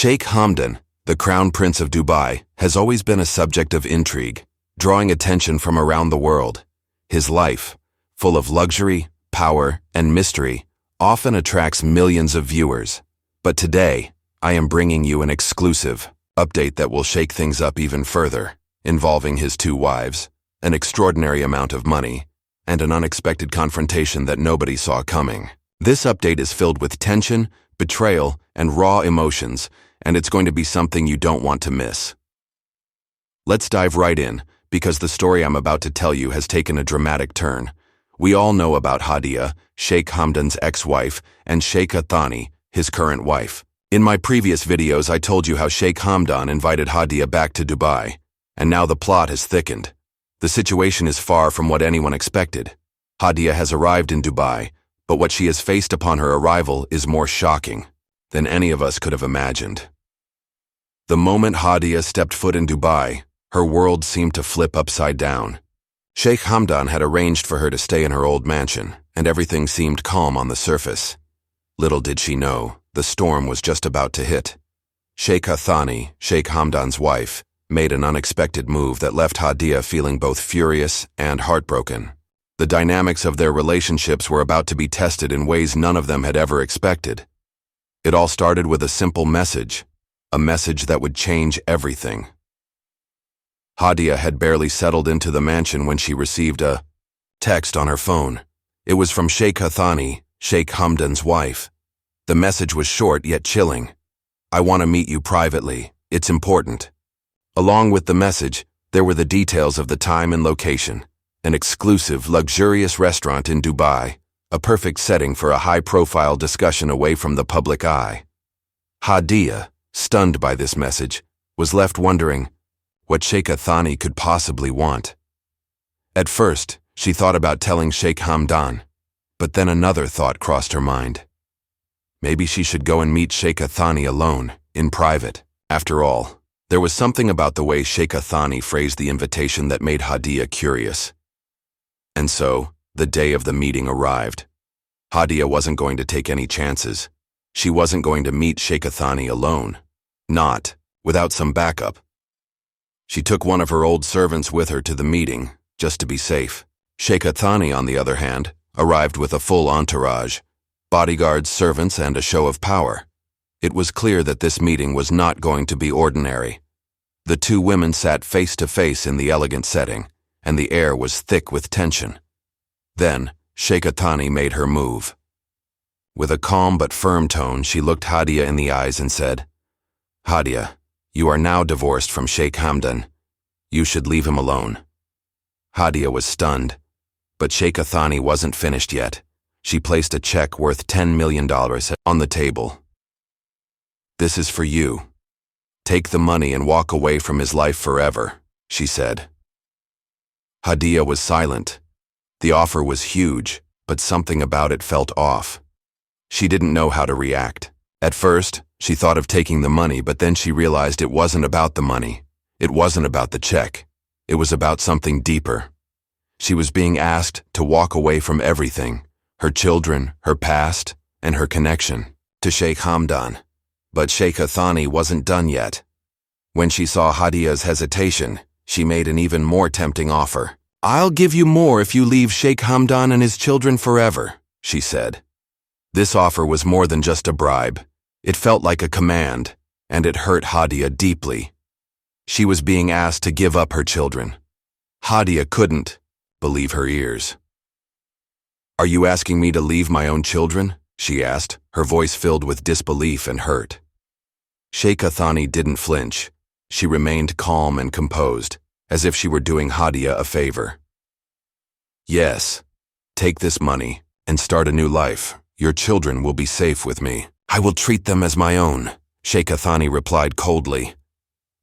Sheikh Hamdan, the Crown Prince of Dubai, has always been a subject of intrigue, drawing attention from around the world. His life, full of luxury, power, and mystery, often attracts millions of viewers. But today, I am bringing you an exclusive update that will shake things up even further, involving his two wives, an extraordinary amount of money, and an unexpected confrontation that nobody saw coming. This update is filled with tension, betrayal, and raw emotions, and it's going to be something you don't want to miss. Let's dive right in, because the story I'm about to tell you has taken a dramatic turn. We all know about Hadia, Sheikh Hamdan's ex-wife, and Sheikha Thani, his current wife. In my previous videos, I told you how Sheikh Hamdan invited Hadia back to Dubai, and now the plot has thickened. The situation is far from what anyone expected. Hadia has arrived in Dubai, but what she has faced upon her arrival is more shocking than any of us could have imagined. The moment Hadia stepped foot in Dubai, her world seemed to flip upside down. Sheikh Hamdan had arranged for her to stay in her old mansion, and everything seemed calm on the surface. Little did she know, the storm was just about to hit. Sheikha Thani, Sheikh Hamdan's wife, made an unexpected move that left Hadia feeling both furious and heartbroken. The dynamics of their relationships were about to be tested in ways none of them had ever expected. It all started with a simple message, a message that would change everything. Hadia had barely settled into the mansion when she received a text on her phone. It was from Sheikha Thani, Sheikh Hamdan's wife. The message was short yet chilling. "I want to meet you privately. It's important." Along with the message, there were the details of the time and location. An exclusive, luxurious restaurant in Dubai, a perfect setting for a high-profile discussion away from the public eye. Hadia, stunned by this message, was left wondering what Sheikha Thani could possibly want. At first, she thought about telling Sheikh Hamdan, but then another thought crossed her mind. Maybe she should go and meet Sheikha Thani alone, in private. After all, there was something about the way Sheikha Thani phrased the invitation that made Hadia curious. And so, the day of the meeting arrived. Hadia wasn't going to take any chances. She wasn't going to meet Sheikha Thani alone. Not without some backup. She took one of her old servants with her to the meeting, just to be safe. Sheikha Thani, on the other hand, arrived with a full entourage, bodyguards, servants, and a show of power. It was clear that this meeting was not going to be ordinary. The two women sat face to face in the elegant setting, and the air was thick with tension. Then, Sheikha Thani made her move. With a calm but firm tone, she looked Hadia in the eyes and said, "Hadia, you are now divorced from Sheikh Hamdan. You should leave him alone." Hadia was stunned, but Sheikha Thani wasn't finished yet. She placed a check worth $10 million on the table. "This is for you. Take the money and walk away from his life forever," she said. Hadia was silent. The offer was huge, but something about it felt off. She didn't know how to react. At first, she thought of taking the money, but then she realized it wasn't about the money. It wasn't about the check. It was about something deeper. She was being asked to walk away from everything, her children, her past, and her connection to Sheikh Hamdan. But Sheikha Thani wasn't done yet. When she saw Hadia's hesitation, she made an even more tempting offer. "I'll give you more if you leave Sheikh Hamdan and his children forever," she said. This offer was more than just a bribe. It felt like a command, and it hurt Hadia deeply. She was being asked to give up her children. Hadia couldn't believe her ears. "Are you asking me to leave my own children?" she asked, her voice filled with disbelief and hurt. Sheikha Thani didn't flinch. She remained calm and composed, as if she were doing Hadia a favor. "Yes, take this money and start a new life. Your children will be safe with me. I will treat them as my own," Sheikha Thani replied coldly.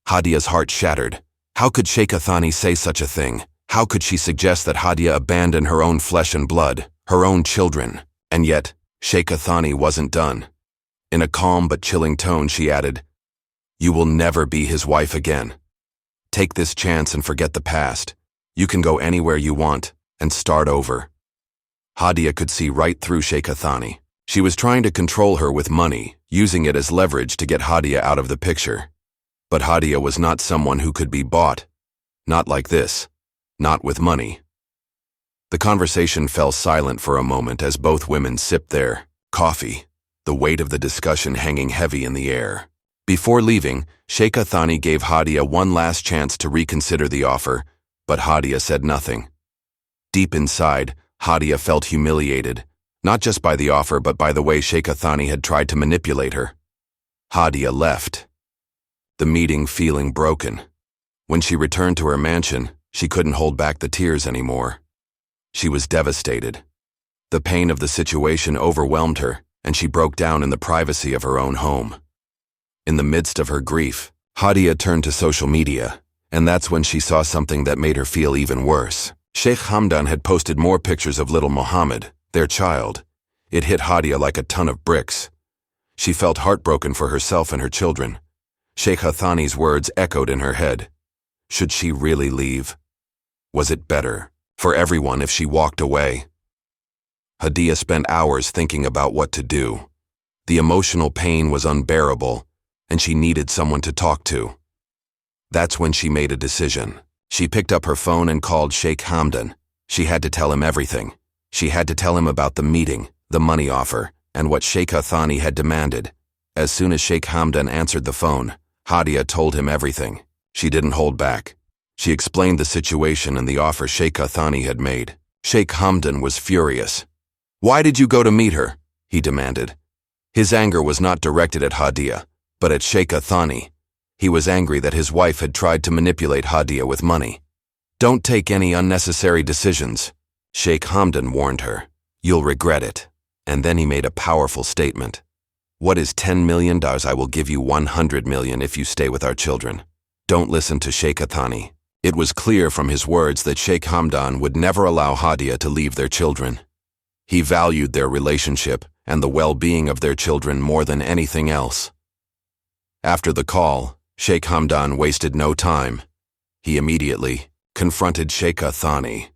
Hadia's heart shattered. How could Sheikha Thani say such a thing? How could she suggest that Hadia abandon her own flesh and blood, her own children? And yet, Sheikha Thani wasn't done. In a calm but chilling tone, she added, "You will never be his wife again. Take this chance and forget the past. You can go anywhere you want and start over." Hadia could see right through Sheikha Thani. She was trying to control her with money, using it as leverage to get Hadia out of the picture. But Hadia was not someone who could be bought. Not like this. Not with money. The conversation fell silent for a moment as both women sipped their coffee, the weight of the discussion hanging heavy in the air. Before leaving, Sheikh Thani gave Hadia one last chance to reconsider the offer, but Hadia said nothing. Deep inside, Hadia felt humiliated, not just by the offer but by the way Sheikh Thani had tried to manipulate her. Hadia left, the meeting feeling broken. When she returned to her mansion, she couldn't hold back the tears anymore. She was devastated. The pain of the situation overwhelmed her, and she broke down in the privacy of her own home. In the midst of her grief, Hadia turned to social media, and that's when she saw something that made her feel even worse. Sheikh Hamdan had posted more pictures of little Mohammed, their child. It hit Hadia like a ton of bricks. She felt heartbroken for herself and her children. Sheikh Thani's words echoed in her head. Should she really leave? Was it better for everyone if she walked away? Hadia spent hours thinking about what to do. The emotional pain was unbearable, and she needed someone to talk to. That's when she made a decision. She picked up her phone and called Sheikh Hamdan. She had to tell him everything. She had to tell him about the meeting, the money offer, and what Sheikh Thani had demanded. As soon as Sheikh Hamdan answered the phone, Hadia told him everything. She didn't hold back. She explained the situation and the offer Sheikh Thani had made. Sheikh Hamdan was furious. "Why did you go to meet her?" he demanded. His anger was not directed at Hadia, but at Sheikh Thani. He was angry that his wife had tried to manipulate Hadia with money. "Don't take any unnecessary decisions," Sheikh Hamdan warned her. "You'll regret it." And then he made a powerful statement. "What is $10 million? I will give you $100 million if you stay with our children." Don't listen to Sheikh Thani. It was clear from his words that Sheikh Hamdan would never allow Hadia to leave their children. He valued their relationship and the well-being of their children more than anything else. After the call, Sheikh Hamdan wasted no time. He immediately confronted Sheikh Thani.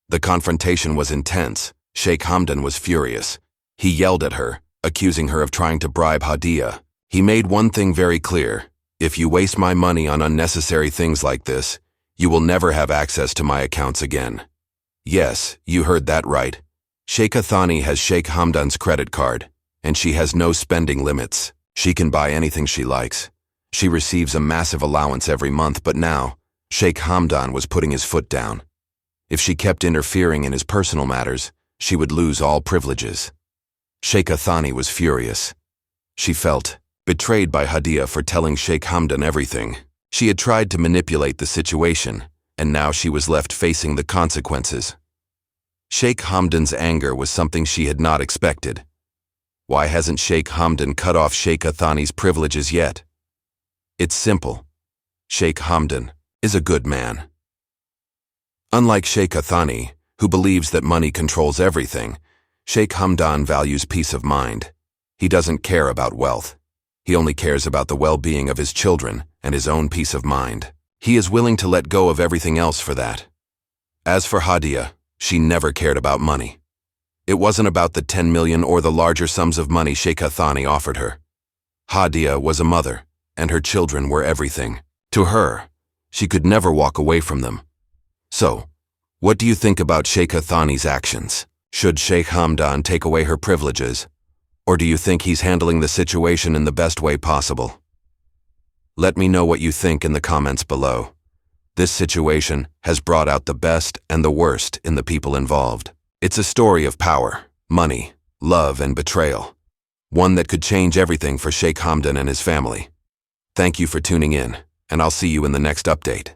The confrontation was intense. Sheikh Hamdan was furious. He yelled at her, accusing her of trying to bribe Hadia. He made one thing very clear. If you waste my money on unnecessary things like this, you will never have access to my accounts again. Yes, you heard that right. Sheikh Thani has Sheikh Hamdan's credit card, and she has no spending limits. She can buy anything she likes. She receives a massive allowance every month, but now, Sheikh Hamdan was putting his foot down. If she kept interfering in his personal matters, she would lose all privileges. Sheikh Thani was furious. She felt betrayed by Hadia for telling Sheikh Hamdan everything. She had tried to manipulate the situation, and now she was left facing the consequences. Sheikh Hamdan's anger was something she had not expected. Why hasn't Sheikh Hamdan cut off Sheikh Thani's privileges yet? It's simple. Sheikh Hamdan is a good man. Unlike Sheikh Thani, who believes that money controls everything, Sheikh Hamdan values peace of mind. He doesn't care about wealth. He only cares about the well-being of his children and his own peace of mind. He is willing to let go of everything else for that. As for Hadia, she never cared about money. It wasn't about the 10 million or the larger sums of money Sheikh Thani offered her. Hadia was a mother, and her children were everything. To her, she could never walk away from them. So, what do you think about Sheikh Thani's actions? Should Sheikh Hamdan take away her privileges? Or do you think he's handling the situation in the best way possible? Let me know what you think in the comments below. This situation has brought out the best and the worst in the people involved. It's a story of power, money, love, and betrayal. One that could change everything for Sheikh Hamdan and his family. Thank you for tuning in, and I'll see you in the next update.